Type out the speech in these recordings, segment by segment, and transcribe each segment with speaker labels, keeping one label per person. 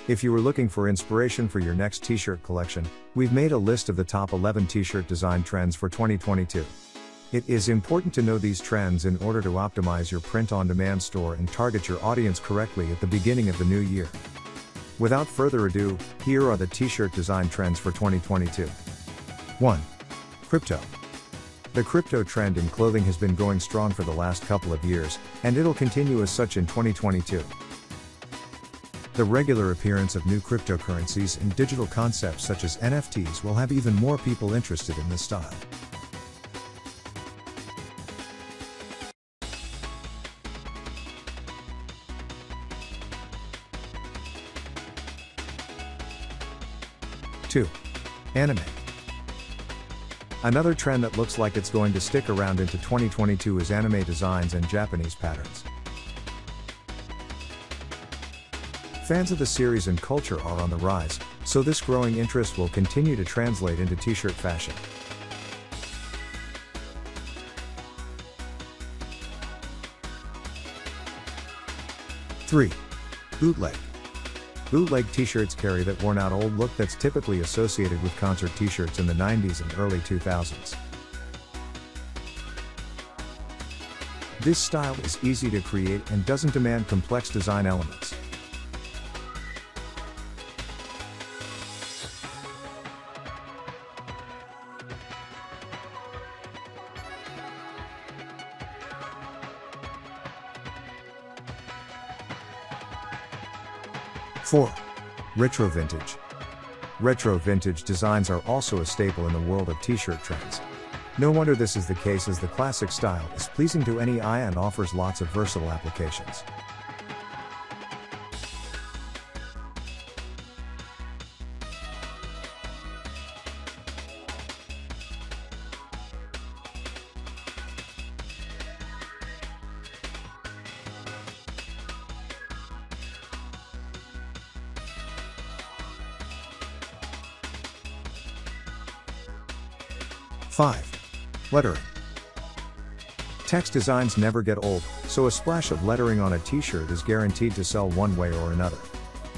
Speaker 1: If you were looking for inspiration for your next t-shirt collection, we've made a list of the top 11 t-shirt design trends for 2022. It is important to know these trends in order to optimize your print-on-demand store and target your audience correctly at the beginning of the new year. Without further ado, here are the t-shirt design trends for 2022. 1. Crypto. The crypto trend in clothing has been going strong for the last couple of years, and it'll continue as such in 2022. The regular appearance of new cryptocurrencies and digital concepts such as NFTs will have even more people interested in this style. Two. Anime. Another trend that looks like it's going to stick around into 2022 is anime designs and Japanese patterns. Fans of the series and culture are on the rise, so this growing interest will continue to translate into t-shirt fashion. Three. Bootleg. Bootleg t-shirts carry that worn-out old look that's typically associated with concert t-shirts in the 90s and early 2000s. This style is easy to create and doesn't demand complex design elements. 4. Retro vintage. Retro vintage designs are also a staple in the world of t-shirt trends. No wonder this is the case, as the classic style is pleasing to any eye and offers lots of versatile applications. Five. Lettering. Text designs never get old, so a splash of lettering on a t-shirt is guaranteed to sell one way or another.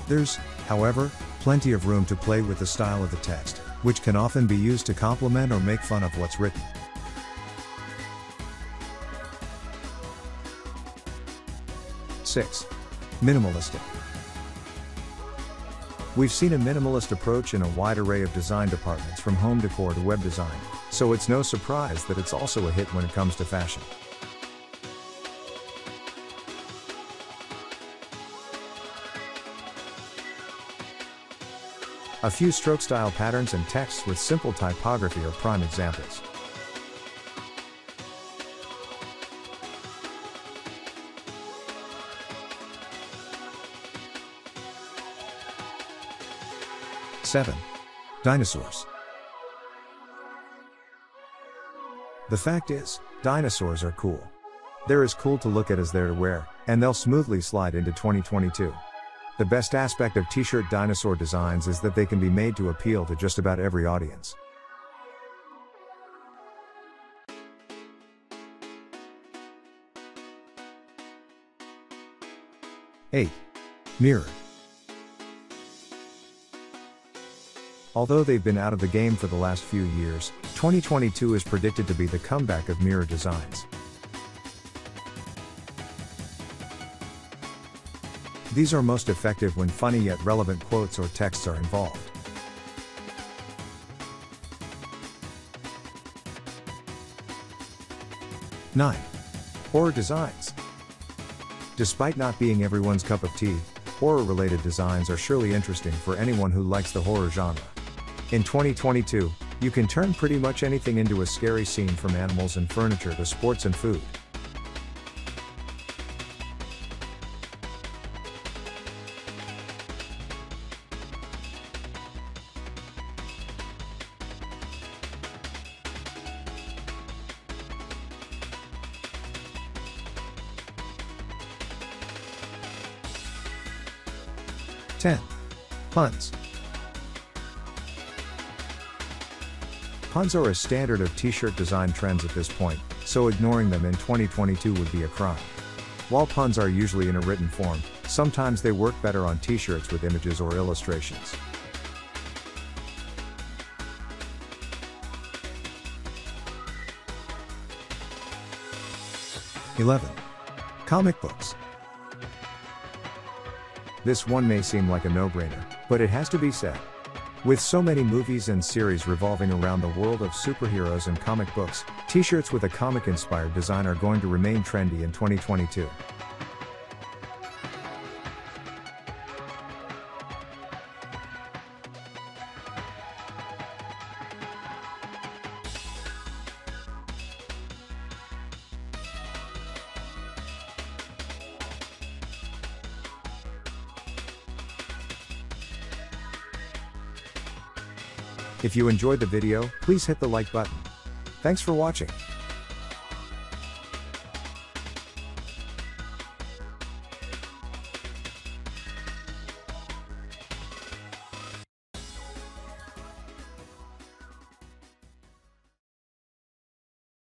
Speaker 1: There's, however, plenty of room to play with the style of the text, which can often be used to complement or make fun of what's written. 6. Minimalistic. We've seen a minimalist approach in a wide array of design departments, from home decor to web design, so it's no surprise that it's also a hit when it comes to fashion. A few stroke style patterns and texts with simple typography are prime examples. Seven. Dinosaurs. The fact is, dinosaurs are cool. They're as cool to look at as they're to wear, and they'll smoothly slide into 2022. The best aspect of t-shirt dinosaur designs is that they can be made to appeal to just about every audience. 8. Mirror. Although they've been out of the game for the last few years, 2022 is predicted to be the comeback of mirror designs. These are most effective when funny yet relevant quotes or texts are involved. 9. Horror designs. Despite not being everyone's cup of tea, horror-related designs are surely interesting for anyone who likes the horror genre. In 2022, you can turn pretty much anything into a scary scene, from animals and furniture to sports and food. 10. Puns. Puns are a standard of t-shirt design trends at this point, so ignoring them in 2022 would be a crime. While puns are usually in a written form, Sometimes they work better on t-shirts with images or illustrations. Comic books. This one may seem like a no-brainer, but it has to be said. With so many movies and series revolving around the world of superheroes and comic books, t-shirts with a comic-inspired design are going to remain trendy in 2022. If you enjoyed the video, please hit the like button. Thanks for watching.